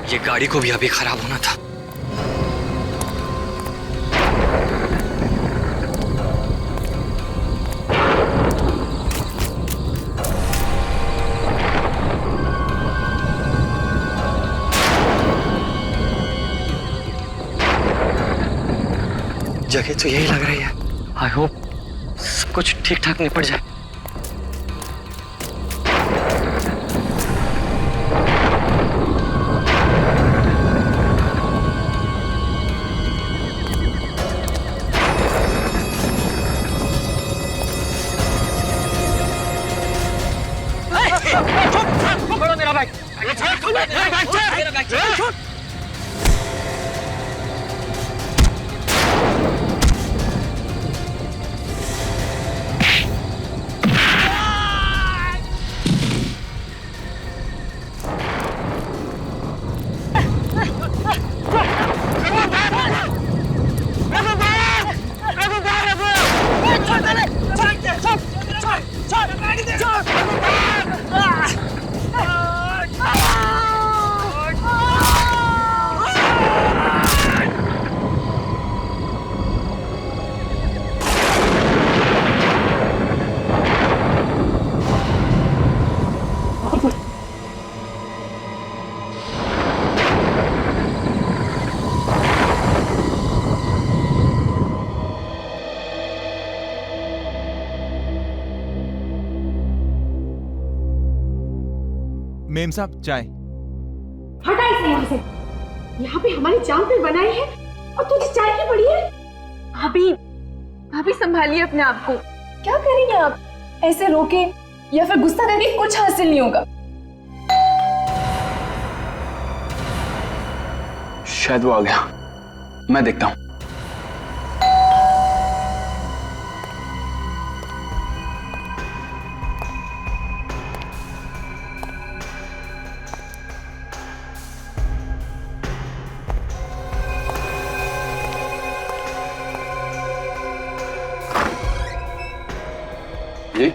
ये गाड़ी को भी अभी खराब होना था। जगह तो यही लग रही है। आई होप सब कुछ ठीक ठाक निपट जाए। छोड़ो मेरा बाइक। मेरा बाइक छोड़। मेम साहब चाय। हटा इसे यहाँ से। यहाँ पे हमारी जान पे बनाई है और तुझे चाय की पड़ी है। भाभी भाभी संभालिए अपने आप को। क्या करेंगे आप? ऐसे रोके या फिर गुस्सा करके कुछ हासिल नहीं होगा। शायद वो आ गया, मैं देखता हूं। जी,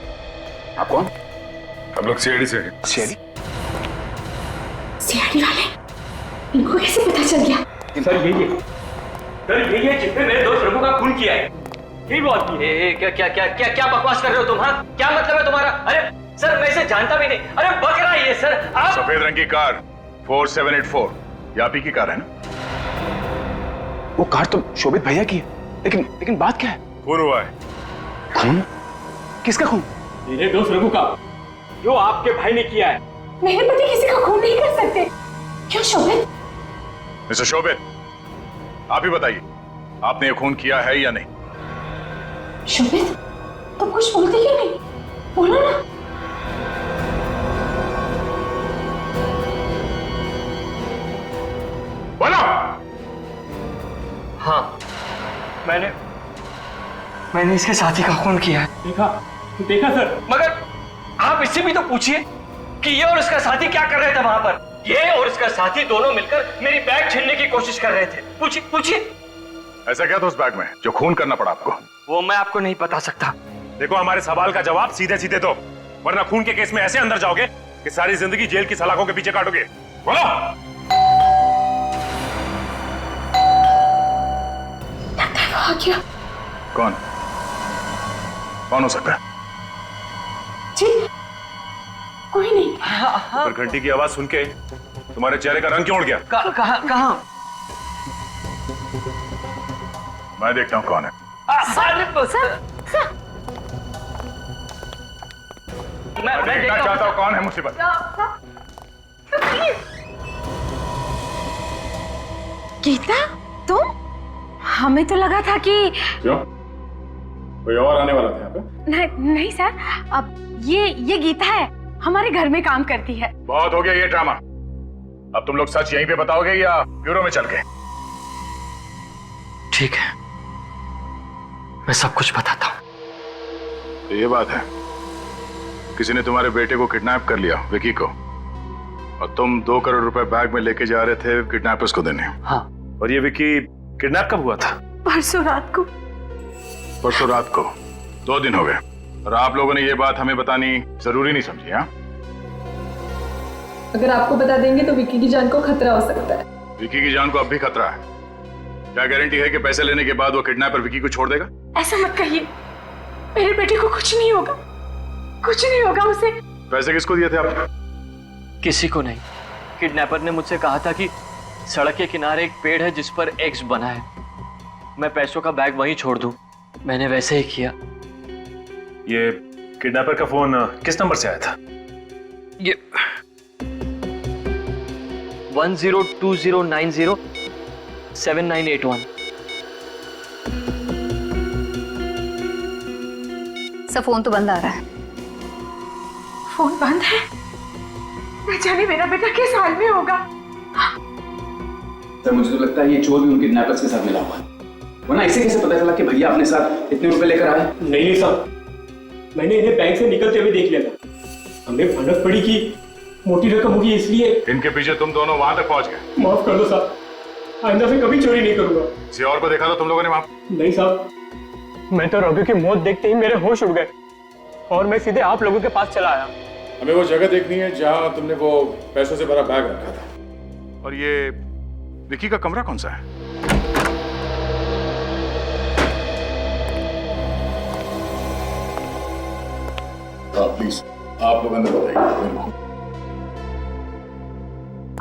आप कौन? हम लोग सीआईडी से हैं। सीआईडी? सीआईडी वाले इनको कैसे पता चल गया? सर यही है जिसने मेरे दोस्त रघु का खून किया है। यही वो आदमी है। क्या बकवास कर रहे हो तुम? हाँ, क्या मतलब है तुम्हारा? अरे सर मैं इसे जानता भी नहीं। अरे बकरा है ये सर। आप सफेद रंग की कार 4784 यापी की कार है ना? वो कार तो शोभित भैया की है, लेकिन बात क्या है? खून हुआ है। खून? किसका खून? मेरे दोस्त रघु का, जो आपके भाई ने किया है। मेरे पति किसी का खून नहीं कर सकते। क्यों शोभित? मिस्टर शोभित, आप ही बताइए, आपने ये खून किया है या नहीं? शोभित, तुम कुछ बोलते क्यों नहीं? बोलो ना। बोलो। हाँ, मैंने इसके साथी का खून किया है। देखा सर। मगर आप इससे भी तो पूछिए कि ये और इसका साथी क्या कर रहे थे वहां पर। ये और इसका साथी दोनों मिलकर मेरी बैग छीनने की कोशिश कर रहे थे। पूछिए। ऐसा क्या था उस बैग में जो खून करना पड़ा आपको? वो मैं आपको नहीं बता सकता। देखो, हमारे सवाल का जवाब सीधे सीधे दो, वरना खून के केस में ऐसे अंदर जाओगे कि सारी जिंदगी जेल की सलाखों के पीछे काटोगे। बोलो। क्या? कौन हो सकता है? जी, कोई नहीं। पर घंटी की आवाज सुन के तुम्हारे चेहरे का रंग क्यों उड़ गया? कहाँ? मैं देखता हूँ कौन है। मैं देखना चाहता हूँ कौन है मुसीबत। गीता, तुम? हमें तो लगा था कि क्यों? कोई और आने वाला था यहाँ पे? नहीं सर, अब ये गीता है, हमारे घर में काम करती है। बहुत हो गया ये ड्रामा। अब तुम लोग सच यहीं पे बताओगे या ब्यूरो में चल के? ठीक है, मैं सब कुछ बताता हूँ। तो ये बात है, किसी ने तुम्हारे बेटे को किडनैप कर लिया, विकी को, और तुम 2 करोड़ रुपए बैग में लेके जा रहे थे किडनैपर्स को देने। हाँ। और ये विकी किडनैप कब हुआ था? परसों रात को। परसों रात को? 2 दिन हो गए, और आप लोगों ने ये बात हमें बतानी जरूरी नहीं समझी? हाँ, अगर आपको बता देंगे तो विक्की की जान को खतरा हो सकता है। विकी की जान को अब भी खतरा है। क्या गारंटी है कि पैसे लेने के बाद वो किडनैपर विकी को छोड़ देगा? ऐसा मत कहिए, मेरे बेटे को कुछ नहीं होगा, कुछ नहीं होगा उसे। पैसे किसको दिए थे आप? किसी को नहीं। किडनैपर ने मुझसे कहा था कि सड़क के किनारे एक पेड़ है जिस पर एक्स बना है, मैं पैसों का बैग वहीं छोड़ दूं। मैंने वैसे ही किया। ये किडनैपर का फोन किस नंबर से आया था? ये 1020907981। सब फोन तो बंद आ रहा है। फोन बंद है? न जाने मेरा बेटा किस हाल में होगा। सर मुझे तो लगता है ये चोर भी उन किडनैपर्स के साथ मिला हुआ है, वरना इसे कैसे पता चला कि भैया अपने साथ इतने रुपए लेकर आए? नहीं साहब, मैंने इन्हें बैंक से निकलते हुए देख लिया था। हमें भनक पड़ी कि मोटी रकम होगी, इसलिए इनके पीछे तुम दोनों वहां तक पहुंच गए। माफ कर दो साहब, आइंदा से कभी चोरी नहीं करूंगा। किसी और को देखा था तुम लोगों ने वहां? नहीं साहब, मैं तो रघु की मौत देखते ही मेरे होश उड़ गए और मैं सीधे आप लोगों के पास चला आया। हमें वो जगह देखनी है जहां तुमने वो पैसों से भरा बैग रखा था। और ये विकी का कमरा कौन सा है? प्लीज आप लोग अंदर बताइए।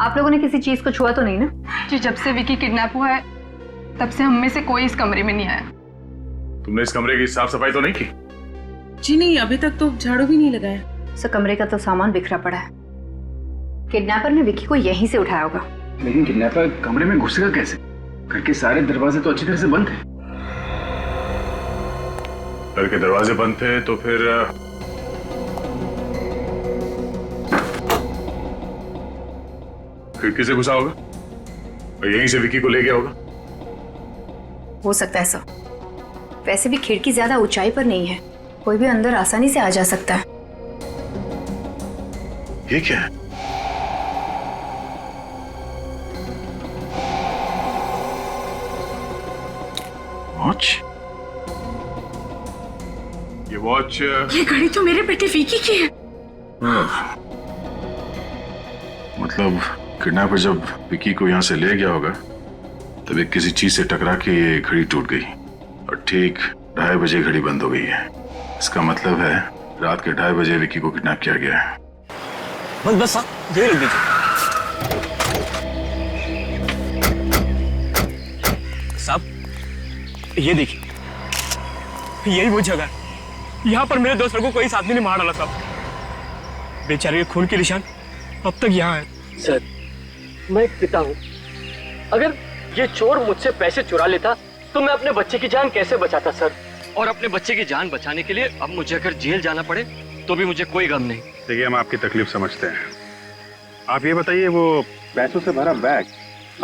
आप लोगों ने किसी चीज को छुआ तो नहीं ना? जी, जब से विकी किडनैप हुआ है तब से हम में से कोई इस कमरे में नहीं आया। तुमने इस कमरे की साफ सफाई तो नहीं की? जी नहीं, अभी तक तो झाड़ू भी नहीं लगाया। सो कमरे का तो सामान बिखरा पड़ा है। किडनैपर ने विकी को यहीं से उठाया होगा। लेकिन किडनैपर कमरे में घुसेगा कैसे? घर के सारे दरवाजे तो अच्छी तरह से बंद थे। घर के दरवाजे बंद थे तो फिर खिड़की से घुसा होगा और यहीं से विकी को ले गया होगा। हो सकता है सर। वैसे भी खिड़की ज्यादा ऊंचाई पर नहीं है, कोई भी अंदर आसानी से आ जा सकता है। ये क्या है? वॉच? ये वॉच? ये घड़ी तो मेरे बेटे विकी की है। मतलब किडनैपर जब विकी को यहाँ से ले गया होगा तब एक किसी चीज से टकरा के ये घड़ी टूट गई और ठीक 2:30 बजे घड़ी बंद हो गई है। इसका मतलब है रात के 2:30 बजे विकी को किडनैप किया गया है। बस बस साहब, ये रख दीजिए। साहब ये देखिए, यही वो जगह है। यहाँ पर मेरे दोस्त लोगों को इस आदमी ने मार डाला साहब। बेचारे के खून के निशान अब तक यहाँ है। सर, मैं एक पिता हूँ। अगर ये चोर मुझसे पैसे चुरा लेता तो मैं अपने बच्चे की जान कैसे बचाता सर? और अपने बच्चे की जान बचाने के लिए अब मुझे अगर जेल जाना पड़े तो भी मुझे कोई गम नहीं। देखिए, हम आपकी तकलीफ समझते हैं। आप ये बताइए, वो पैसों से भरा बैग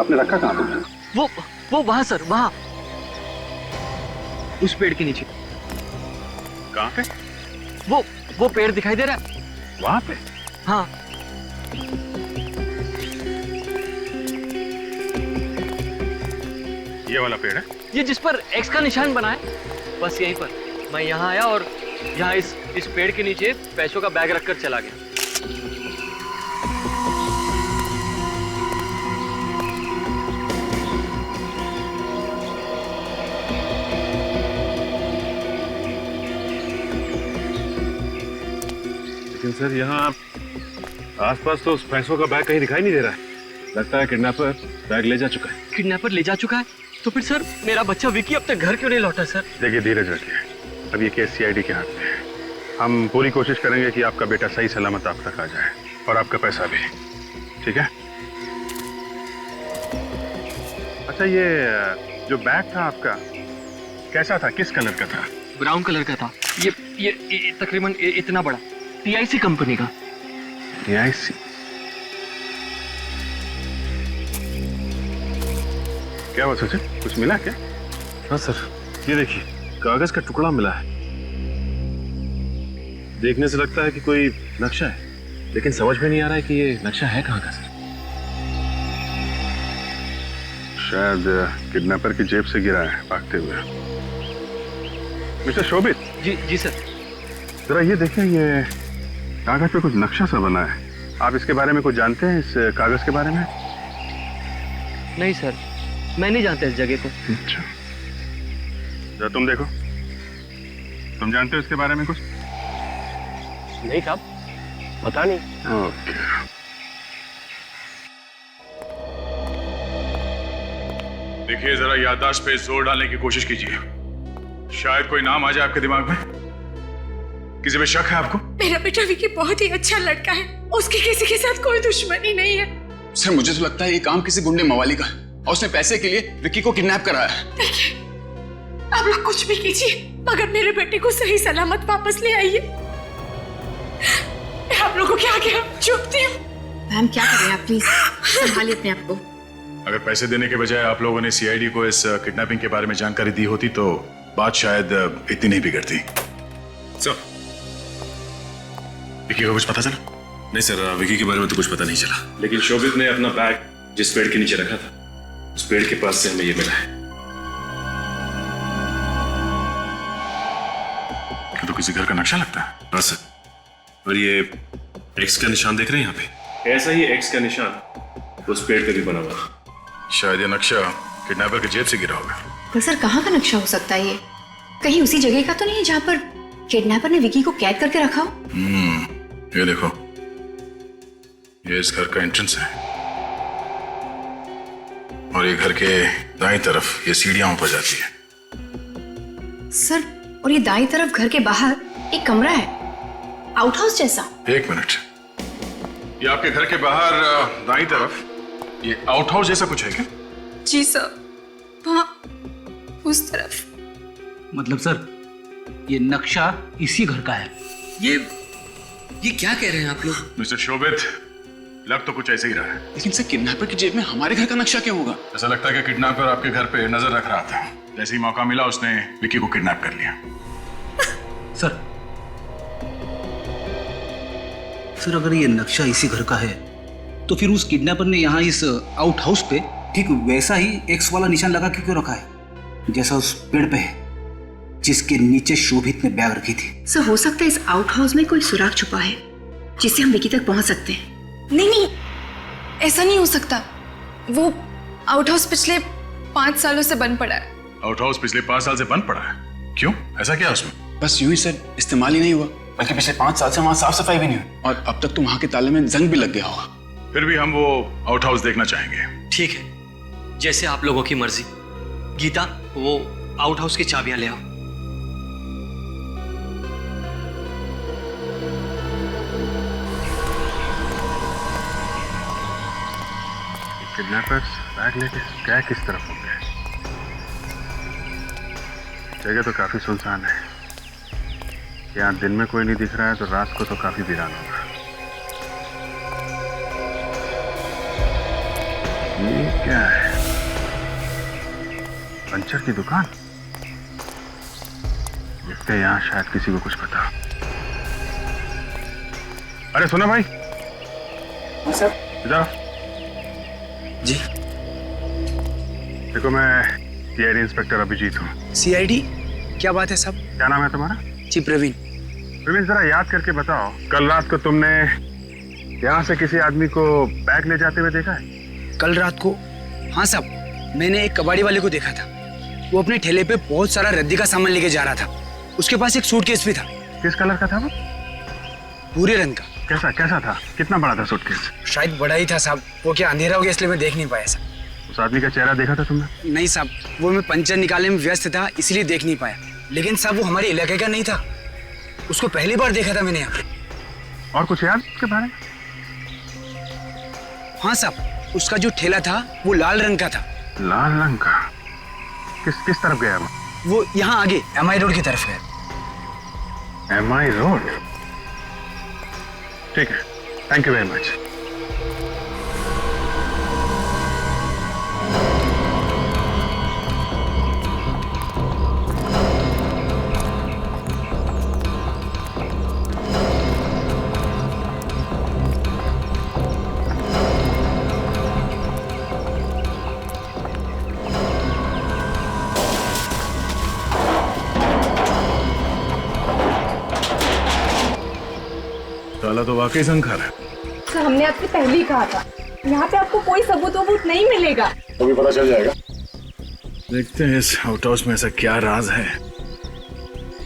आपने रखा कहाँ पे? वो वहां सर, वहां उस पेड़ के नीचे। कहाँ पे? वो पेड़ दिखाई दे रहा है वहां पे? हाँ। ये वाला पेड़ है? ये जिस पर एक्स का निशान बना है, बस यहीं पर। मैं यहाँ आया और यहाँ इस पेड़ के नीचे पैसों का बैग रखकर चला गया। लेकिन सर, यहाँ आसपास तो उस पैसों का बैग कहीं दिखाई नहीं दे रहा है। लगता है किडनैपर बैग ले जा चुका है। किडनैपर ले जा चुका है? तो फिर सर मेरा बच्चा विकी अब तक घर क्यों नहीं लौटा सर? देखिए, धीरज रखिए। अब ये केस सीआईडी के हाथ में है। हम पूरी कोशिश करेंगे कि आपका बेटा सही सलामत आप तक आ जाए और आपका पैसा भी। ठीक है? अच्छा, ये जो बैग था आपका कैसा था? किस कलर का था? ब्राउन कलर का था। ये तकरीबन इतना बड़ा, TIC कंपनी का। TIC? क्या हुआ सचिन, कुछ मिला क्या? हाँ सर, ये देखिए, कागज का टुकड़ा मिला है। देखने से लगता है कि कोई नक्शा है, लेकिन समझ में नहीं आ रहा है कि ये नक्शा है कहाँ का सर। शायद किडनैपर की जेब से गिरा है भागते हुए। मिस्टर शोभित। जी सर। जरा ये देखिए, ये कागज पे कुछ नक्शा सा बना है। आप इसके बारे में कुछ जानते हैं, इस कागज के बारे में? नहीं सर, मैं नहीं जानता इस जगह को। अच्छा, जरा तुम देखो, तुम जानते हो इसके बारे में कुछ? नहीं साहब, पता नहीं। ओके। देखिए, जरा याददाश्त पे जोर डालने की कोशिश कीजिए। शायद कोई नाम आ जाए आपके दिमाग में। किसी पे शक है आपको? मेरा बेटा विकी बहुत ही अच्छा लड़का है, उसकी किसी के साथ कोई दुश्मनी नहीं है। सर, मुझे तो लगता है ये काम किसी गुंडे मवाली का है और उसने पैसे के लिए विक्की को किडनैप कराया है। देखिए, आप लोग कुछ भी कीजिए मगर मेरे बेटे को सही सलामत वापस ले आइए। मैं आप लोगों के आगे झुकती हूँ। मैम क्या कर रहे हैं आप, प्लीज संभालिए अपने आप को। अगर पैसे देने के बजाय आप लोगों ने सीआईडी को इस किडनैपिंग के बारे में जानकारी दी होती तो बात शायद इतनी नहीं बिगड़ती। सर, विकी को कुछ पता चला? नहीं सर, विकी के बारे में तो कुछ पता नहीं चला, लेकिन शोभित ने अपना बैग जिस पेड़ के नीचे रखा था, उस पेड़ के पास से हमें ये मिला है। ये तो किसी घर का नक्शा लगता है। हाँ सर, और ये एक्स का निशान देख रहे हैं यहाँ पे? ऐसा ही एक्स का निशान उस पेड़ पे भी बना हुआ। शायद ये नक्शा किडनैपर की जेब से गिरा होगा। पर सर कहाँ का नक्शा हो सकता है ये? कहीं उसी जगह का तो नहीं जहाँ पर किडनैपर ने विकी को कैद करके रखा हो? ये देखो, ये इस घर का एंट्रेंस है और ये घर के दाईं तरफ ये सीढ़ियां ऊपर जाती है। सर, और ये दाईं तरफ घर के बाहर एक कमरा है, आउट हाउस जैसा। एक मिनट, ये आपके घर के बाहर दाईं तरफ ये आउट हाउस जैसा कुछ है क्या? जी सर, वहाँ उस तरफ। मतलब सर, ये नक्शा इसी घर का है। ये क्या कह रहे हैं आप लोग? मिस्टर शोभित, लग तो कुछ ऐसे ही रहा है। लेकिन सर, किडनैपर की जेब में हमारे घर का नक्शा क्यों होगा? ऐसा लगता है कि किडनैपर आपके घर पे नजर रख रहा था। जैसे ही मौका मिला उसने विकी को किडनैप कर लिया। सर, अगर ये नक्शा इसी घर का है तो फिर उस किडनैपर ने यहाँ इस आउट हाउस पे ठीक वैसा ही एक्स वाला निशान लगा के क्यों रखा है, जैसा उस पेड़ पे है जिसके नीचे शोभित ने बैग रखी थी? सर हो सकता है इस आउट हाउस में कोई सुराग छुपा है जिससे हम विकी तक पहुंच सकते हैं। नहीं, ऐसा नहीं हो सकता। वो आउट हाउस पिछले 5 सालों से बंद पड़ा है। आउट हाउस पिछले 5 साल से बंद पड़ा है? क्यों, ऐसा क्या उसमें? बस यूं ही सर, इस्तेमाल ही नहीं हुआ, बल्कि पिछले 5 साल से वहाँ साफ सफाई भी नहीं हुई और अब तक तो वहाँ के ताले में जंग भी लग गया होगा। फिर भी हम वो आउट हाउस देखना चाहेंगे। ठीक है, जैसे आप लोगों की मर्जी। गीता, वो आउट हाउस की चाबियां ले आओ। किडनैपर्स बैग लेके क्या किस तरफ हो गए? जगह तो काफी सुनसान है। यहाँ दिन में कोई नहीं दिख रहा है तो रात को तो काफी वीरान होगा। ये क्या है? पंचर की दुकान? लगता है यहाँ शायद किसी को कुछ पता। अरे सुना भाई। सर। इधर जी। देखो, मैं सीआईडी इंस्पेक्टर अभिजीत हूँ। सीआईडी? क्या बात है साहब? क्या नाम है तुम्हारा? जी प्रवीण। प्रवीण, जरा याद करके बताओ, कल रात को तुमने यहाँ से किसी आदमी को बैग ले जाते हुए देखा है? कल रात को? हाँ साहब, मैंने एक कबाड़ी वाले को देखा था। वो अपने ठेले पे बहुत सारा रद्दी का सामान लेके जा रहा था। उसके पास एक सूटकेस भी था। किस कलर का था वो? भूरे रंग का। कैसा था? कितना बड़ा था सूटकेस? शायद बड़ा ही था साहब, वो क्या अंधेरा हो गया इसलिए मैं देख नहीं पाया साहब। उस आदमी का चेहरा देखा था तुमने? नहीं साहब, वो मैं पंचर निकालने में व्यस्त था इसलिए देख नहीं पाया। लेकिन साहब वो हमारे इलाके का नहीं था, उसको पहली बार देखा था मैंने यहाँ पे। और कुछ याद उसके बारे में? हाँ साहब, उसका जो ठेला था वो लाल रंग का था। लाल रंग का? किस तरफ गया वो यहाँ आगे MI रोड की तरफ गया। MI road? ठीक है, थैंक यू वेरी मच। ताला तो वाकई संखर है। सर हमने आपसे पहले ही कहा था, यहाँ पे आपको कोई सबूत नहीं मिलेगा। तो भी पता चल जाएगा। देखते हैं इस आउट हाउस में ऐसा क्या राज है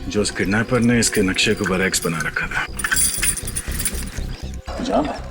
जो उस किडनैपर ने इसके नक्शे को बरैक्स बना रखा था। जाम है।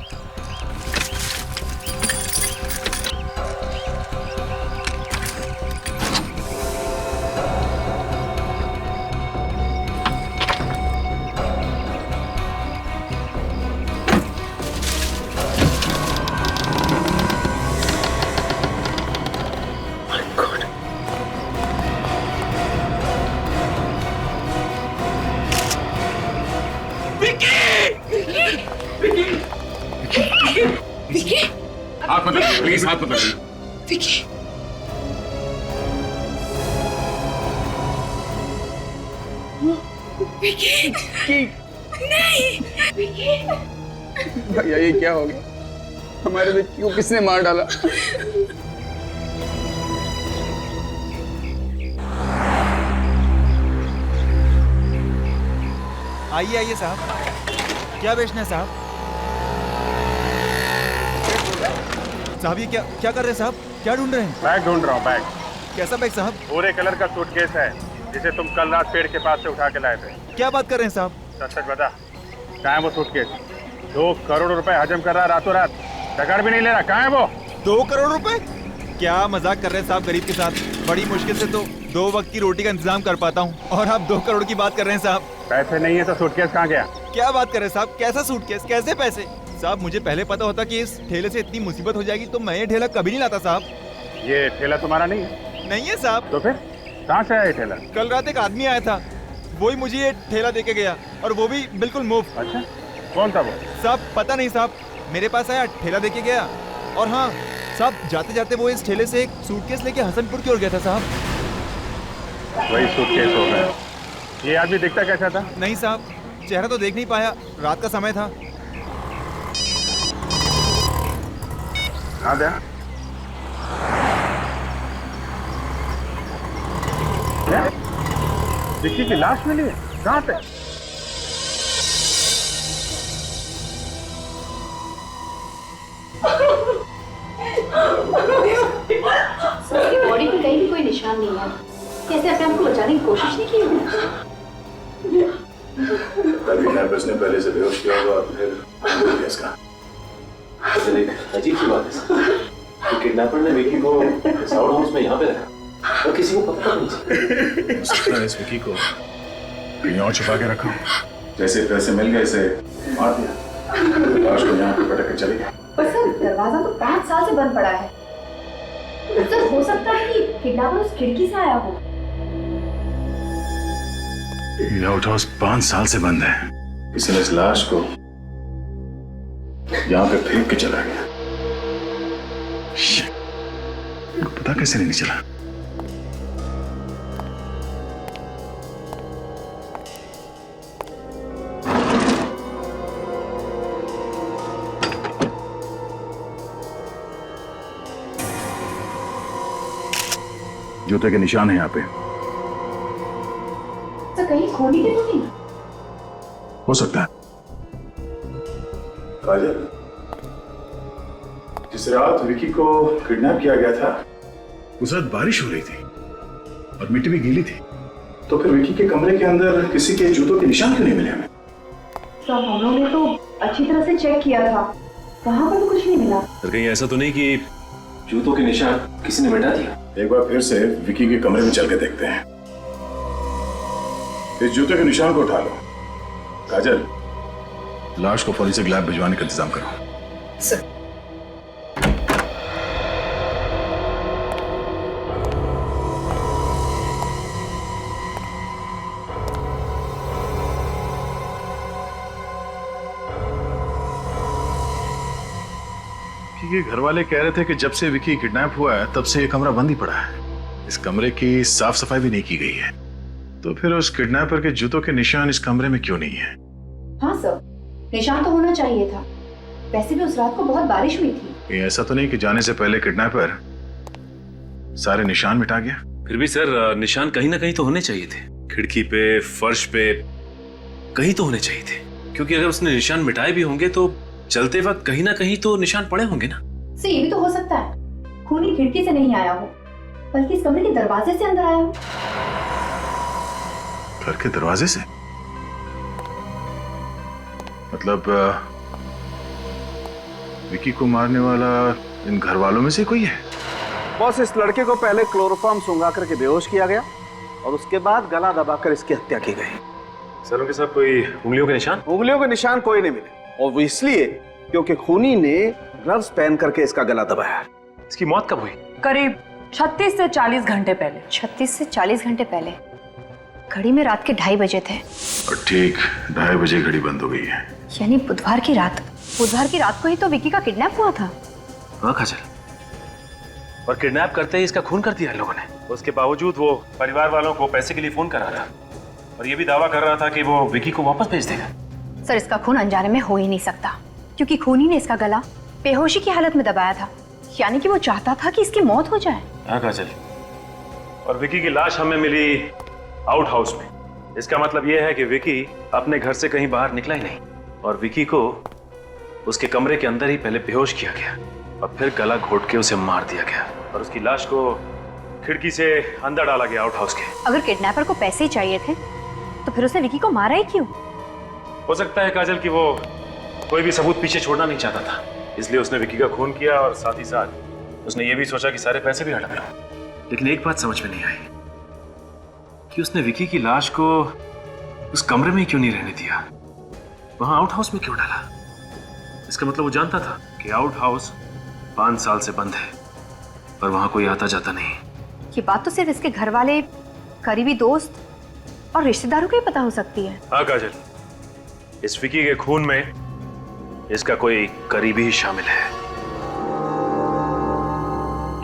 हाथ मत लगाइए प्लीज, हाथ मत लगाइए। विकी, विकी, नहीं, विकी। भैया ये क्या हो गया? हमारे विक्की को किसने मार डाला? आइए आइए साहब, क्या बेचना है साहब? साहब ये क्या क्या कर रहे हैं साहब? क्या ढूंढ रहे हैं? बैग ढूंढ रहा हूँ। बैग कैसा बैग साहब? भूरे कलर का सूटकेस है जिसे तुम कल रात पेड़ के पास से उठा के लाए थे। क्या बात कर रहे हैं साहब? सच सच बता, कहाँ है वो सूटकेस? 2 करोड़ रुपए हजम कर रहा रातों रात, टकर भी नहीं ले रहा। कहाँ है वो? 2 करोड़ रुपए? क्या मजाक कर रहे हैं साहब गरीब के साथ? बड़ी मुश्किल से तो 2 वक्त की रोटी का इंतजाम कर पाता हूँ और आप 2 करोड़ की बात कर रहे हैं साहब। पैसे नहीं है तो सूटकेस कहाँ गया? क्या बात कर रहे हैं साहब? कैसा सूटकेस, कैसे पैसे? साहब मुझे पहले पता होता कि इस ठेले से इतनी मुसीबत हो जाएगी तो मैं ये ठेला कभी नहीं लाता साहब। ये ठेला तुम्हारा नहीं है? नहीं है साहब। तो फिर कहाँ से आया ये ठेला? कल रात एक आदमी आया था, वही मुझे ये ठेला देके गया और वो भी बिल्कुल मुफ्त। अच्छा, कौन था वो? साहब पता नहीं साहब, मेरे पास आया, ठेला देके गया और हाँ साहब जाते जाते वो इस ठेले से एक सूटकेस लेके हसनपुर की ओर गया था साहब। वही सूटकेस हो गया। ये आदमी दिखता कैसा था? नहीं साहब, चेहरा तो देख नहीं पाया, रात का समय था। हाँ दे। क्या? विक्की की लाश मिली है? कहाँ पे? बॉडी पे कहीं भी कोई निशान नहीं है। कैसे अपने आप को बचाने की कोशिश नहीं की? किडनैपर्स ने पहले से बेहोश किया होगा और फिर इसका एक अजीब सी बात है सर, किडनैपर ने विकी को इस आउट हाउस में यहाँ पे रखा और किसी को पता नहीं चला। हो सकता है इस विकी को कहीं और छुपा के रखा हो। जैसे पैसे मिल गए इसे मार दिया, लाश को यहाँ पे पटक के चले गए। पर सर दरवाजा तो 5 साल से बंद पड़ा है। सर हो सकता है कि किडनैपर उस खिड़की से आया हो। ये आउट हाउस 5 साल से बंद है। किसी ने इस लाश को यहाँ पे फेंक के चला गया। पता कैसे नहीं चला? जूते के निशान है यहाँ पे। तो कहीं खोली के तो नहीं? हो सकता है। काजल, जिस रात विकी को किडनैप किया गया था उस रात बारिश हो रही थी और मिट्टी भी गीली थी, तो फिर विकी के कमरे के अंदर किसी के जूतों के निशान क्यों नहीं मिले हमें? तो हम लोगों ने तो अच्छी तरह से चेक किया था, वहां पर तो कुछ नहीं मिला। कहीं ऐसा तो नहीं कि जूतों के निशान किसी ने मिटा दिया? एक बार फिर से विकी के कमरे में चल के देखते हैं। इस जूते के निशान को उठा लो। काजल, लाश को फॉरेंसिक लैब भिजवाने का इंतजाम करो। सर कि घर वाले कह रहे थे कि जब से विकी किडनैप हुआ है तब से ये कमरा बंद ही पड़ा है। इस कमरे की साफ सफाई भी नहीं की गई है, तो फिर उस किडनैपर के जूतों के निशान इस कमरे में क्यों नहीं है? हाँ सर, निशान तो होना चाहिए था। वैसे भी उस रात को बहुत बारिश हुई थी। ये ऐसा तो नहीं कि जाने से पहले किडनैपर सारे निशान मिटा गया? फिर भी सर निशान कहीं ना कहीं तो होने चाहिए थे, खिड़की पे, फर्श पे, कहीं तो होने चाहिए थे। क्योंकि अगर उसने निशान मिटाए भी होंगे तो चलते वक्त कहीं ना कहीं तो निशान पड़े होंगे ना। सर ये भी तो हो सकता है खूनी खिड़की से नहीं आया हो, बल्कि इस कमरे के दरवाजे से अंदर आया हो। घर के दरवाजे से? मतलब विकी को मारने वाला इन घर वालों में से कोई है? बॉस, इस लड़के को पहले क्लोरोफॉर्म सुंघा करके बेहोश किया गया और उसके बाद गला दबाकर इसकी हत्या की गई। सर उनके साथ कोई उंगलियों के निशान? उंगलियों के निशान कोई नहीं मिले, और वो इसलिए क्योंकि खूनी ने ग्लव्स पहन करके इसका गला दबाया। इसकी मौत कब हुई? करीब 36 से 40 घंटे पहले। 36 से 40 घंटे पहले? घड़ी में रात के 2:30 बजे थे। और ठीक 2:30 बजे घड़ी बंद हो गई है। यानी बुधवार की रात। बुधवार की रात को ही तो विकी का किडनैप हुआ था। हाँ काजल, और किडनैप करते ही इसका खून कर दिया लोगों ने। उसके बावजूद वो परिवार वालों को पैसे के लिए फोन कर रहा था और ये भी दावा कर रहा था कि वो विकी को वापस भेज देगा। सर इसका खून अनजाने में हो ही नहीं सकता, क्योंकि खूनी ने इसका गला बेहोशी की हालत में दबाया था, यानी कि वो चाहता था कि इसकी मौत हो जाए। हाँ काजल, और विकी की लाश हमें मिली आउट हाउस में। इसका मतलब ये है कि विकी अपने घर से कहीं बाहर निकला ही नहीं और विकी को उसके कमरे के अंदर ही पहले बेहोश किया गया और फिर गला घोट के उसे मार दिया गया और उसकी लाश को खिड़की से अंदर डाला गया आउट हाउस के। अगर किडनैपर को पैसे ही चाहिए थे तो फिर उसने विकी को मारा ही क्यों? हो सकता है काजल कि वो कोई भी सबूत पीछे छोड़ना नहीं चाहता था, इसलिए उसने विकी का खून किया और साथ ही साथ उसने ये भी सोचा कि सारे पैसे भी हड़प लो। लेकिन एक बात समझ में नहीं आई कि उसने विकी की लाश को उस कमरे में क्यों नहीं रहने दिया, वहां आउट हाउस में क्यों डाला? इसका मतलब वो जानता था कि आउट हाउस 5 साल से बंद है पर वहां कोई आता जाता नहीं। ये बात तो सिर्फ इसके घर वाले, करीबी दोस्त और रिश्तेदारों को ही पता हो सकती है। हाँ काजल, इस विकी के खून में इसका कोई करीबी ही शामिल है।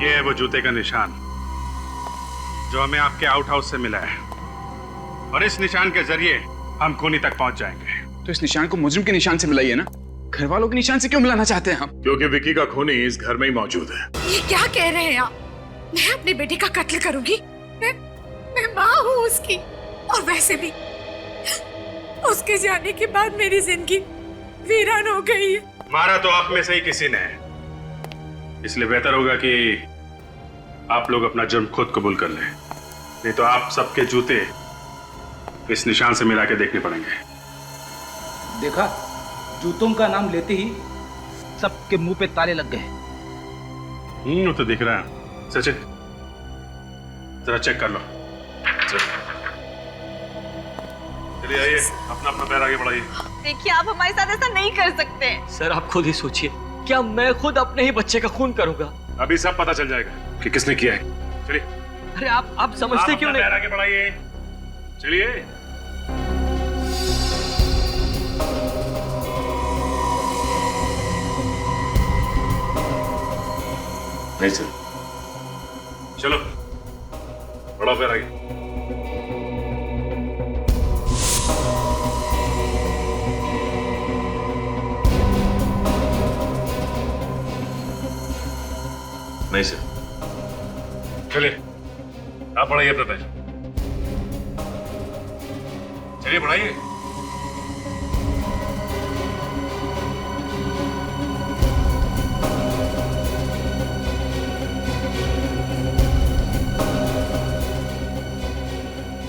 ये है वो जूते का निशान जो हमें आपके आउट हाउस से मिला है, और इस निशान के जरिए हम खूनी तक पहुंच जाएंगे। तो इस निशान को मुजरिम के निशान से मिलाइए ना, घर वालों के निशान से क्यों मिलाना चाहते हैं हम? क्योंकि विकी का खूनी इस घर में ही मौजूद है। ये क्या कह रहे हैं आप? मैं अपनी बेटी का कत्ल करूंगी? मैं माँ हूँ उसकी, और वैसे भी उसके जाने के बाद मेरी जिंदगी वीरान हो गई है। मारा तो आप में से ही किसी ने, इसलिए बेहतर होगा कि आप लोग अपना जुर्म खुद कबूल कर लें, नहीं तो आप सबके जूते इस निशान से मिला के देखने पड़ेंगे। देखा, जूतों का नाम लेते ही सबके मुंह पे ताले लग गए। वो तो दिख रहा है। सचिन जरा चेक कर लो। चलिए आइए, अपना अपना पैर आगे बढ़ाइए। देखिए आप हमारे साथ ऐसा नहीं कर सकते। सर आप खुद ही सोचिए, क्या मैं खुद अपने ही बच्चे का खून करूंगा? अभी सब पता चल जाएगा कि किसने किया है। चलिए। अरे आप समझते क्यों नहीं? पैर आगे बढ़ाइए, चलिए। नहीं सर, चलो बड़ा पैर आगे। नहीं सर। चलिए आप बढ़ाइए अपना पैर, चलिए बढ़ाइए।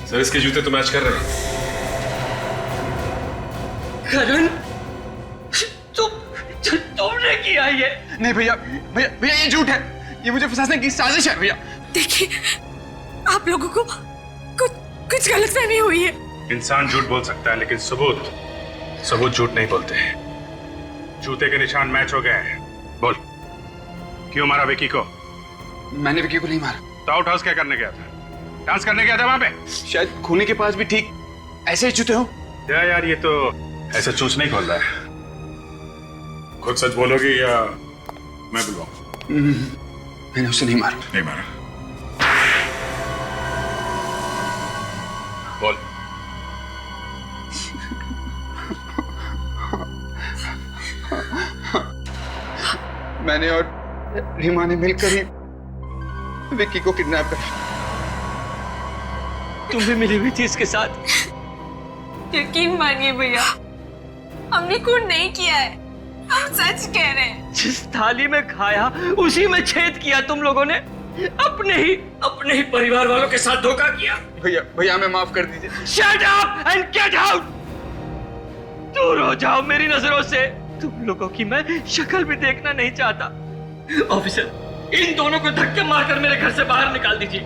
सर इसके जूते तो मैच कर रहे हैं। करण, तुमने किया ये? नहीं भैया, भैया भैया ये झूठ है, ये मुझे फंसाने की साजिश है भैया। देखिए आप लोगों को कुछ गलतफहमी हुई है। इंसान झूठ बोल सकता है लेकिन सबूत झूठ नहीं बोलते हैं। जूते के निशान मैच हो गए हैं। बोल, क्यों मारा विकी को? मैंने विकी को नहीं मारा। तो आउट हाउस क्या करने गया था? डांस करने गया था वहां पे? शायद खूनी के पास भी ठीक ऐसे ही जूते हो। यार ये तो ऐसा चूंच नहीं खोल रहा है। खुद सच बोलोगी या मैं बुलवाऊं? मैंने उसे नहीं मारा। नहीं मारा? बोल। मैंने और रीमा ने मिलकर ही विक्की को किडनैप करा। तुम भी मिली हुई थी इसके साथ? यकीन मानिए भैया, हमने खून नहीं किया है। हम सच कह रहे हैं। जिस थाली में खाया उसी में छेद किया तुम लोगों ने। अपने ही परिवार वालों के साथ धोखा किया। भैया हमें माफ कर दीजिए। Shut up and get out! दूर हो जाओ मेरी नजरों से। तुम लोगों की मैं शक्ल भी देखना नहीं चाहता। ऑफिसर, इन दोनों को धक्के मारकर मेरे घर से बाहर निकाल दीजिए।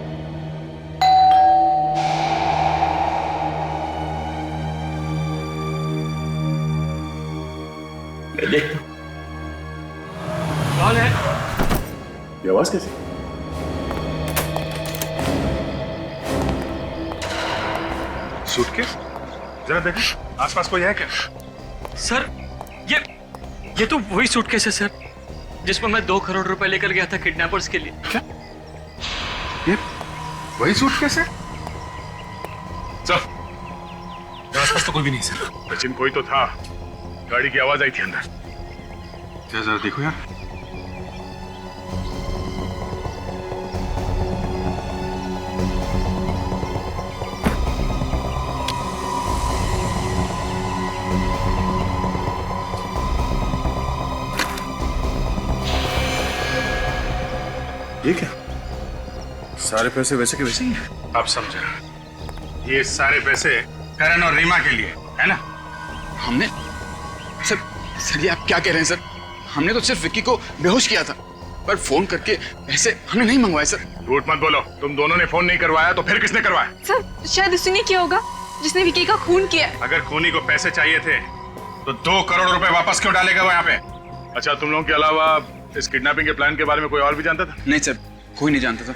मैं देखता हूं कौन है। ये आवाज कैसी? सूटकेस? जरा देखो आसपास कोई है क्या? सर ये तो वही सूटकेस है सर, जिसमें मैं 2 करोड़ रुपए लेकर गया था किडनैपर्स के लिए। क्या? ये वही सूटकेस है? सर, आसपास तो कोई भी नहीं सर। सचिन कोई तो था, गाड़ी की आवाज आई थी अंदर। जरा देखो यार। ये क्या? सारे पैसे वैसे के वैसे ही हैं। अब समझा, ये सारे पैसे करण और रीमा के लिए है ना? हमने सर ये आप क्या कह रहे हैं सर? हमने तो सिर्फ विक्की को बेहोश किया था, पर फोन करके पैसे हमने नहीं मंगवाए सर। झूठ मत बोलो, तुम दोनों ने फोन नहीं करवाया तो फिर किसने करवाया? सर शायद उसी ने किया होगा जिसने विकी का खून किया। अगर खूनी को पैसे चाहिए थे तो 2 करोड़ रुपए वापस क्यों डालेगा वो यहाँ पे? अच्छा, तुम लोगों के अलावा इस किडनैपिंग के प्लान के बारे में कोई और भी जानता था? नहीं सर, कोई नहीं जानता था।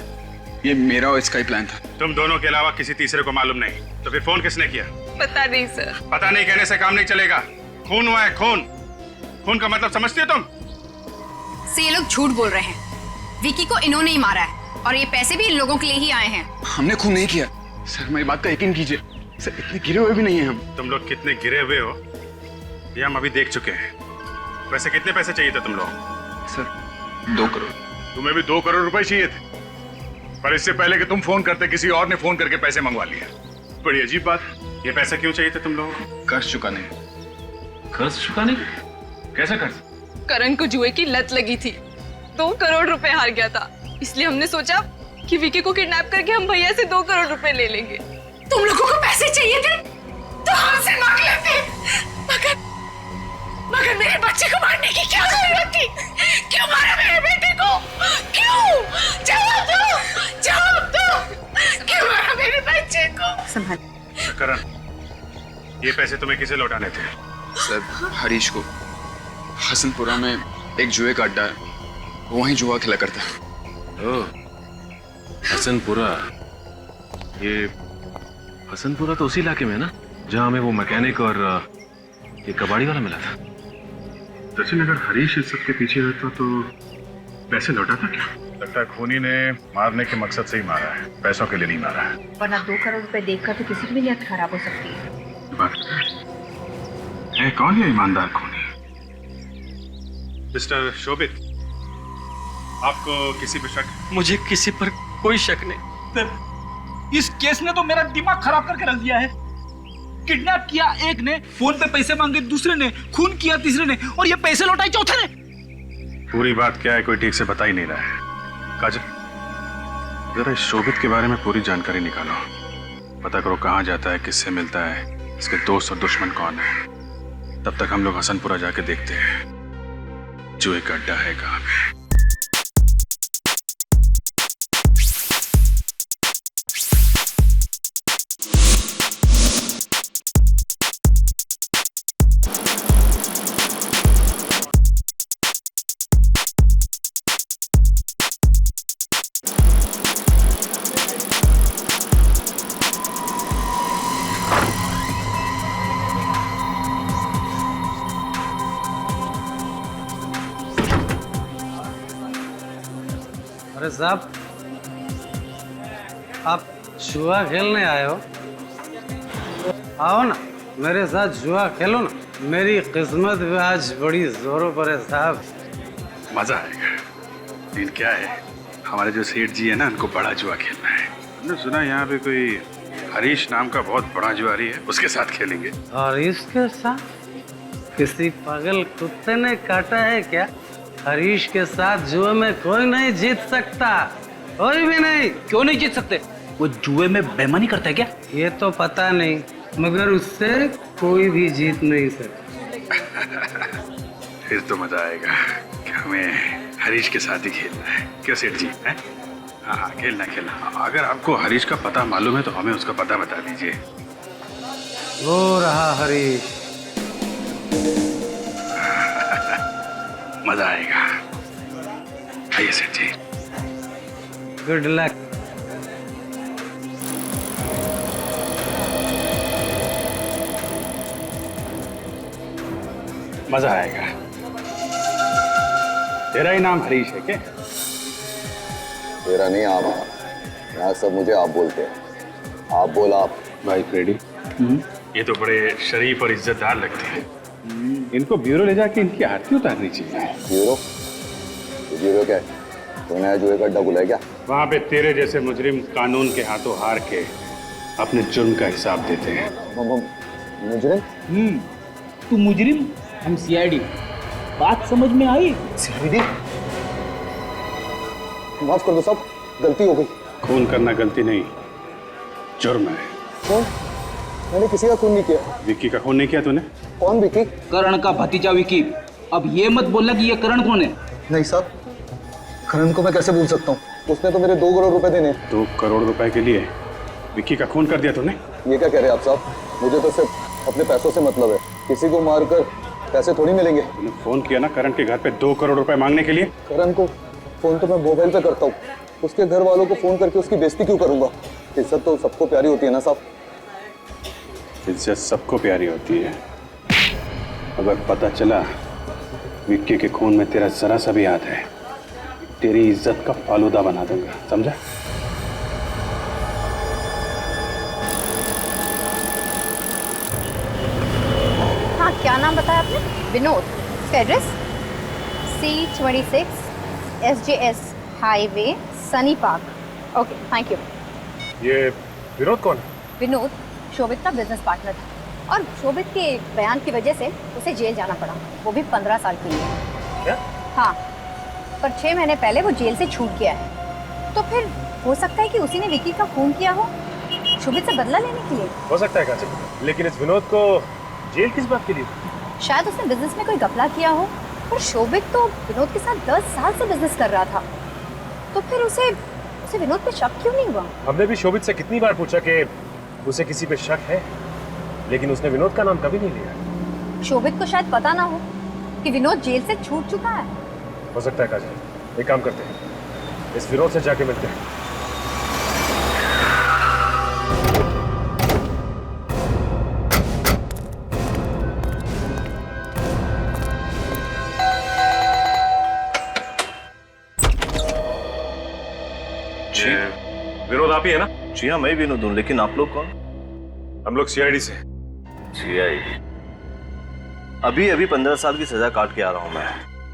ये मेरा और इसका ही प्लान था। तुम दोनों के अलावा किसी तीसरे को मालूम नहीं, तो फिर फोन किसने किया? पता नहीं सर। पता नहीं कहने से काम नहीं चलेगा। खून हुआ है, खून। खून का मतलब समझती हो तुम? ये लोग झूठ बोल रहे हैं। विकी को इन्होंने ही मारा है और ये पैसे भी इन लोगों के लिए ही आए हैं। हमने खून नहीं किया सर, मेरी बात का यकीन कीजिए सर, इतने गिरे हुए भी नहीं है हम। तुम लोग कितने गिरे हुए हो ये हम अभी देख चुके हैं। वैसे कितने पैसे चाहिए थे तुम लोग? सर 2 करोड़। तुम्हें भी 2 करोड़ रुपए चाहिए थे, पर इससे पहले कि तुम फोन करते किसी और ने फोन करके पैसे मंगवा लिए। बड़ी अजीब बात। ये पैसे क्यों चाहिए थे तुम लोगों को? कर्ज चुकाने। कर्ज चुकाने? कैसा कर्ज? करण को जुए की लत लगी थी, 2 करोड़ रुपए हार गया था, इसलिए हमने सोचा कि विकी को किडनैप करके हम भैया से 2 करोड़ रुपए ले लेंगे। तुम लोगों को पैसे चाहिए थे तो हमसे मांग लेते, मगर मेरे बच्चे को मारने की क्या जरूरत थी? क्यों मारा मेरे बेटे को? क्यों? जवाब दो, जवाब दो। क्यों मारा मेरे बच्चे को? संभाल। करण, ये पैसे तुम्हें किसे लौटाने थे? सर हरीश को। हसनपुरा में एक जुए का अड्डा है, वहीं जुआ खेला करता है। ओह, हसनपुरा। ये हसनपुरा तो उसी इलाके में है ना जहाँ हमें वो मैकेनिक और ये कबाड़ी वाला मिला था। सचिन, अगर हरीश इस सब के पीछे रहता तो पैसे लौटाता क्या? लगता है खूनी ने मारने के मकसद से ही मारा है, पैसों के लिए नहीं मारा है। वरना 2 करोड़ रुपए देखकर तो किसी की भी नीयत खराब हो सकती है। बात है कौन है ईमानदार खूनी? मिस्टर शोभित, आपको किसी पर शक? मुझे किसी पर कोई शक नहीं। सर, इस केस ने तो मेरा दिमाग खराब करके रख दिया है। किडनैप किया एक ने, फोन पे पैसे मांगे दूसरे ने, खून किया तीसरे ने, और ये पैसे लौटाए चौथे ने। पूरी बात क्या है कोई ठीक से बता ही नहीं रहा है। काजल, जरा इस शोभित के बारे में पूरी जानकारी निकालो। पता करो कहाँ जाता है, किससे मिलता है, इसके दोस्त और दुश्मन कौन है। तब तक हम लोग हसनपुरा जाके देखते हैं जुए का अड्डा है कहाँ पे। अरे साहब, आप जुआ खेलने आए हो? आओ ना, मेरे साथ जुआ खेलो ना। मेरी किस्मत भी आज बड़ी जोरों पर है साहब। मजा आएगा। लेकिन क्या है, हमारे जो सेठ जी है ना, उनको बड़ा जुआ खेलना है। हमने सुना यहाँ पे कोई हरीश नाम का बहुत बड़ा जुआरी है, उसके साथ खेलेंगे। और इसके साथ? किसी पागल कुत्ते ने काटा है क्या? हरीश के साथ जुए में कोई नहीं जीत सकता, कोई भी नहीं। क्यों नहीं जीत सकते? वो जुए में बेईमानी करता है क्या? ये तो पता नहीं, मगर उससे कोई भी जीत नहीं सकता। फिर तो मजा आएगा कि हमें हरीश के साथ ही खेलना है। क्यों सेठ जी? हैं? हाँ, खेलना। अगर आपको हरीश का पता मालूम है तो हमें उसका पता बता दीजिए। वो रहा हरीश। मजा आएगा। आइए सेठ जी। Good luck. मजा आएगा। तेरा ही नाम हरीश है क्या? तेरा नहीं आम, यहाँ सब मुझे आप बोलते हैं। आप बोल आप। भाई फ्रेडी, ये तो बड़े शरीफ और इज्जतदार लगते हैं। इनको ब्यूरो ले जाके इनकी आरती उतारनी चाहिए। ब्यूरो? ब्यूरो क्या है? तो नया जुए का अड्डा खुला है क्या? वहाँ पे तेरे जैसे मुजरिम कानून के हाथों हार के अपने जुर्म का हिसाब देते हैं। मुजरिम? तू मुजरिम, हम सीआईडी। बात समझ में आई? सीआईडी? माफ कर दो साहब, गलती हो गई। खून करना गलती नहीं, जुर्म है। कौन? मैंने किसी का खून नहीं किया। विक्की का खून नहीं किया तूने? कौन विक्की? करण का भतीजा विक्की। अब ये मत बोलना कि ये करण कौन है। नहीं साहब, करण को मैं कैसे भूल सकता हूँ? उसने तो मेरे 2 करोड़ रुपए देने। 2 करोड़ रुपए के लिए विक्की का खून कर दिया तूने? ये क्या कह रहे हैं आप साहब? मुझे तो सिर्फ अपने पैसों से मतलब है। किसी को मारकर पैसे थोड़ी मिलेंगे। तूने फोन किया ना करण के घर पे 2 करोड़ रुपए मांगने के लिए? करण को फोन तो मैं मोबाइल पे करता हूँ, उसके घर वालों को फोन करके उसकी बेइज्जती क्यों करूंगा? इज्जत तो सबको प्यारी होती है ना साहब। इज्जत सबको प्यारी होती है। अगर पता चला विक्की के खून में तेरा जरा सा भी हाथ है, तेरी इज्जत का फालूदा बना दूंगा, समझा? हाँ, क्या नाम बताया आपने? विनोद। इसका address C26 SJS highway Sunny park. Okay, thank you. ये विनोद कौन है? विनोद शोभित का बिजनेस पार्टनर था और शोभित के बयान की वजह से उसे जेल जाना पड़ा, वो भी 15 साल के लिए। क्या? हाँ, पर 6 महीने पहले वो जेल से छूट गया है। तो फिर हो सकता है कि उसी ने विक्की का खून किया हो, शोभित से बदला लेने के लिए। हो सकता है काजल, लेकिन इस विनोद को जेल किस बात के लिए? शायद उसने बिजनेस में कोई घपला किया हो, पर शोभित तो विनोद के साथ 10 साल से बिजनेस कर रहा था, तो फिर उसे विनोद पे शक क्यों नहीं हुआ? हमने भी शोभित से कितनी बार पूछा कि उसे किसी पे शक है, लेकिन उसने विनोद का नाम कभी नहीं लिया। शोभित को शायद पता ना हो कि विनोद जेल से छूट चुका है। हो सकता है काजल, एक काम करते हैं, इस विनोद से जाके मिलते हैं। विनोद आप ही है ना? जी हाँ, मैं विनोद हूँ, लेकिन आप लोग कौन? हम लोग सीआईडी से। सीआईडी? अभी 15 साल की सजा काट के आ रहा हूँ मैं,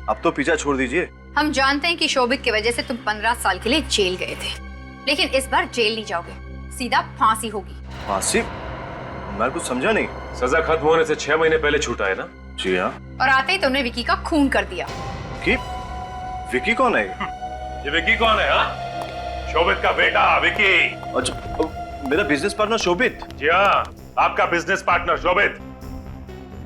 अब तो पीछा छोड़ दीजिए। हम जानते हैं कि शोभित की वजह से तुम 15 साल के लिए जेल गए थे, लेकिन इस बार जेल नहीं जाओगे, सीधा फांसी होगी। फांसी? मैं कुछ समझा नहीं। सजा खत्म होने से 6 महीने पहले छूटा है ना? जी हाँ। और आते ही तुमने विक्की का खून कर दिया। कि? विक्की कौन है? ये विक्की कौन है? हाँ, शोभित का बेटा विक्की। अच्छा, मेरा बिजनेस पार्टनर शोभित? जी हाँ, आपका बिजनेस पार्टनर शोभित।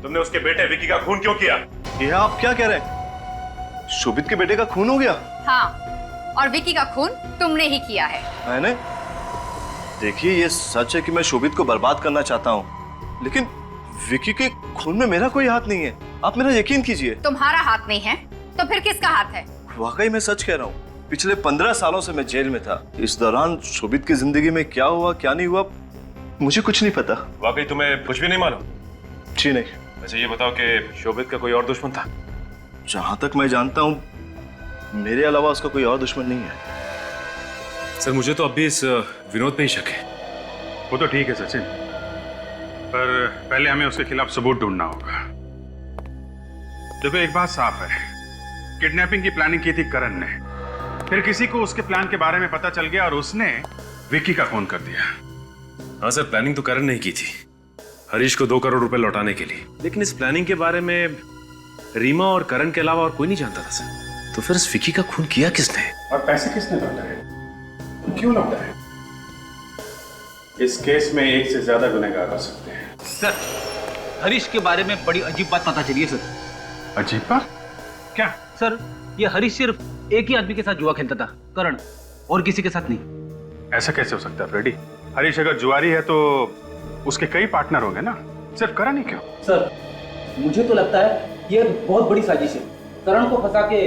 तुमने उसके बेटे विक्की का खून क्यों किया? ये आप क्या कह रहे हैं? शोभित के बेटे का खून हो गया? हाँ, और विक्की का खून तुमने ही किया है। मैंने? देखिए, ये सच है कि मैं शोभित को बर्बाद करना चाहता हूँ, लेकिन विक्की के खून में मेरा कोई हाथ नहीं है। आप मेरा यकीन कीजिए। तुम्हारा हाथ नहीं है तो फिर किसका हाथ है? वाकई मैं सच कह रहा हूँ, पिछले 15 सालों से मैं जेल में था। इस दौरान शोभित की जिंदगी में क्या हुआ क्या नहीं हुआ मुझे कुछ नहीं पता। वाकई तुम्हें कुछ भी नहीं मालूम? जी नहीं। वैसे ये बताओ कि शोभित का कोई और दुश्मन था? जहां तक मैं जानता हूं मेरे अलावा उसका कोई और दुश्मन नहीं है। सर, मुझे तो अब भी इस विनोद पे ही शक है। वो तो ठीक है सचिन, पर पहले हमें उसके खिलाफ सबूत ढूंढना होगा। देखो, एक बात साफ है, किडनैपिंग की प्लानिंग की थी करण ने, फिर किसी को उसके प्लान के बारे में पता चल गया और उसने विक्की का खून कर दिया। हाँ सर, प्लानिंग तो करण ने की थी, हरीश को 2 करोड़ रुपए लौटाने के लिए। लेकिन इस प्लानिंग के बारे में रीमा और करण के अलावा और कोई नहीं जानता था सर। तो फिर इस विकी का खून किया किसने? और पैसे किसने लौटा है? क्यों लौटा है? इस केस में एक से ज्यादा गुनहगार हो सकते हैं। सर, हरीश के बारे में बड़ी अजीब बात पता चली है सर। अजीब बात? क्या? सर, ये हरीश सिर्फ एक ही आदमी के साथ जुआ खेलता था, करण, और किसी के साथ नहीं। ऐसा कैसे हो सकता है फ्रेडी? हरीश अगर जुआरी है तो उसके कई पार्टनर होंगे ना, सिर्फ करण ही क्यों? सर, मुझे तो लगता है ये बहुत बड़ी साजिश है, करण को फंसा के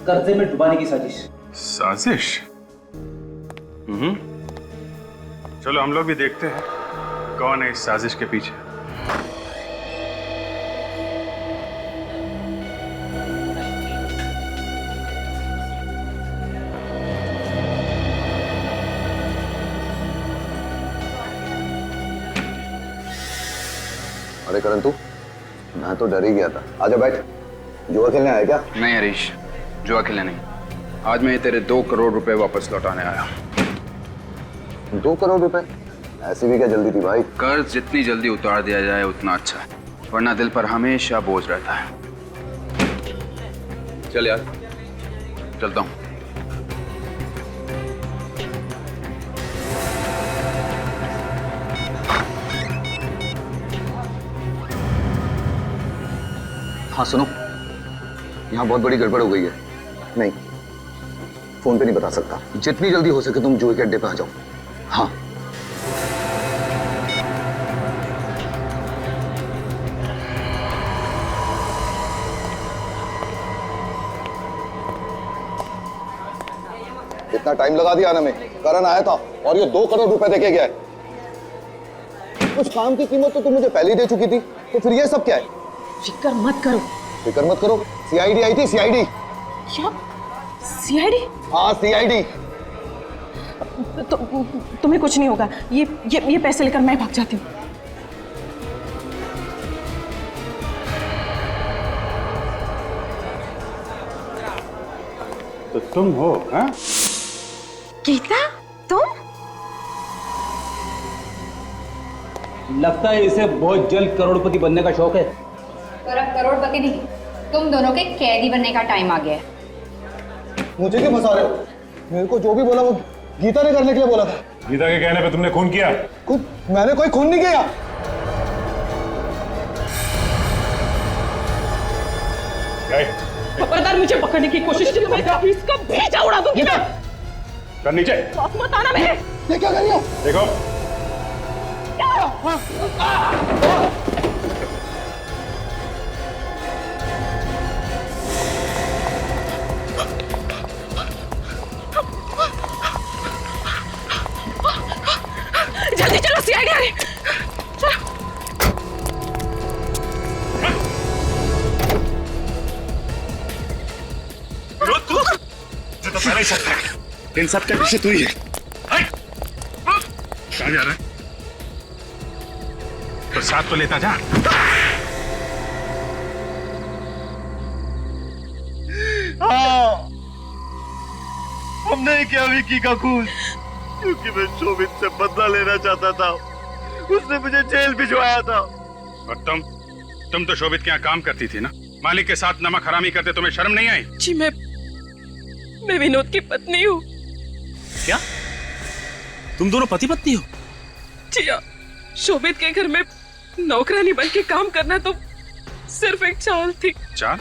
कर्जे में डुबाने की साजिश। साजिश? चलो हम लोग भी देखते हैं कौन है इस साजिश के पीछे। अरे करण तू, मैं तो डर ही गया था। आजा बैठ। जुआ खेलने आया क्या? नहीं हरीश, जुआ खेलने नहीं। आज मैं तेरे 2 करोड़ रुपए वापस लौटाने आया। 2 करोड़ रुपए? ऐसी भी क्या जल्दी थी भाई? कर्ज जितनी जल्दी उतार दिया जाए उतना अच्छा है, वरना दिल पर हमेशा बोझ रहता है। चल यार, चलता हूँ। हाँ सुनो, यहाँ बहुत बड़ी गड़बड़ हो गई है। नहीं, फोन पे नहीं बता सकता। जितनी जल्दी हो सके तुम जुए के अड्डे पे आ जाओ। हाँ। इतना टाइम लगा दिया आने में। करण आया था और ये 2 करोड़ रुपए देके गया है। उस काम की कीमत तो तुम मुझे पहले ही दे चुकी थी, तो फिर ये सब क्या है? फिक्र मत करो। फिक्र मत करो? सीआईडी आई थी, सीआईडी। क्या? सीआईडी? हाँ सीआईडी। तो तुम्हें कुछ नहीं होगा। ये पैसे लेकर मैं भाग जाती हूँ। तो तुम हो? हाँ? गीता, तुम? लगता है इसे बहुत जल्द करोड़पति बनने का शौक है। पर अब करोड़पति नहीं, तुम दोनों के कैदी बनने का टाइम आ गया है। मुझे क्यों फंसा रहे हो? मेरे को जो भी बोला वो गीता ने करने के लिए बोला था। गीता के कहने पे तुमने खून किया? मैंने कोई खून नहीं किया। खबरदार मुझे पकड़ने की कोशिश की तो मैं इसका भेजा उड़ा दूंगी। कर नीचे। मत आना मेरे। ये क्या कर रही हो? देखो। जल्दी चलो, सीआईडी आ रही। चलो। तो पहले ही सकता है। इन सब के पीछे तू ही है। कहाँ जा रहा है? तो साथ तो लेता जा। हाँ, हमने किया विकी का खून, क्योंकि मैं शोभित से बदला लेना चाहता था। उसने मुझे जेल भिजवाया था। और तुम तो शोभित के यहाँ काम करती थी ना? मालिक के साथ नमक हरामी करते तुम्हें शर्म नहीं आई? जी मैं विनोद की पत्नी हूँ। क्या? तुम दोनों पति पत्नी हो? जी हाँ, शोभित के घर में नौकरानी बन के काम करना तो सिर्फ एक चाल थी। चाल?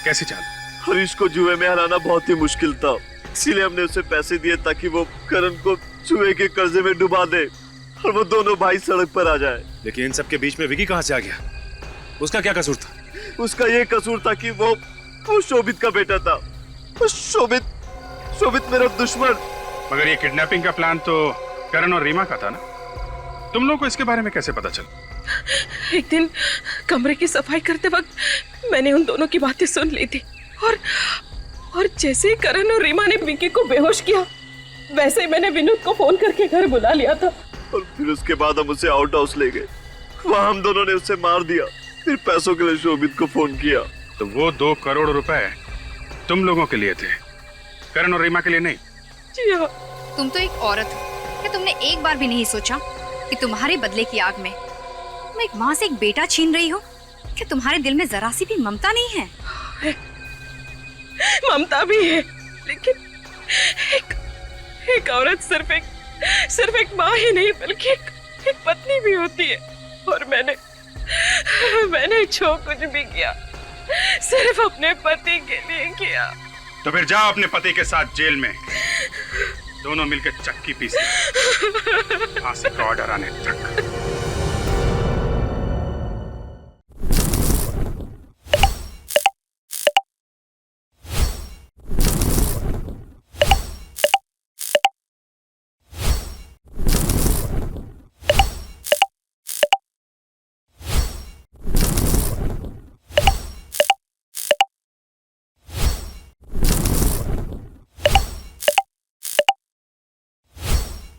कैसी चाल? हरीश को जुए में हराना बहुत ही मुश्किल था, इसीलिए हमने उसे पैसे दिए ताकि वो करण को जुए के कर्जे में डुबा दे और वो दोनों भाई सड़क पर आ जाए। लेकिन इन सब के बीच में विकी कहाँ से आ गया? उसका क्या कसूर था? उसका ये कसूर था कि वो शोभित का बेटा था। शोभित मेरा दुश्मन। मगर ये किडनैपिंग का प्लान तो करण और रीमा का था ना? तुम लोगों को इसके बारे में कैसे पता चला? एक दिन कमरे की सफाई करते वक्त मैंने उन दोनों की बातें सुन ली थी और जैसे ही करण और रीमा ने विकी को बेहोश किया, वैसे ही मैंने विनोद को फोन करके घर बुला लिया था। और फिर उसके बाद हम उसे आउट हाउस ले गए। वहां हम दोनों ने उसे मार दिया। फिर पैसों के लिए शोभित को फोन किया। तो वो 2 करोड़ रुपए तुम लोगों के लिए थे, करण और रीमा के लिए नहीं? जी हाँ। तुम तो एक औरत हो, क्या तुमने एक बार भी नहीं सोचा कि तुम्हारे बदले की आग में तुम एक माँ से एक बेटा छीन रही हो? क्या तुम्हारे दिल में जरा सी भी ममता नहीं है? ममता भी है, लेकिन एक औरत सिर्फ एक माँ ही नहीं बल्कि एक पत्नी भी होती है। और मैंने जो कुछ भी किया सिर्फ अपने पति के लिए किया। तो फिर जाओ अपने पति के साथ जेल में, दोनों मिलकर चक्की पीसे, फांसी का ऑर्डर आने तक।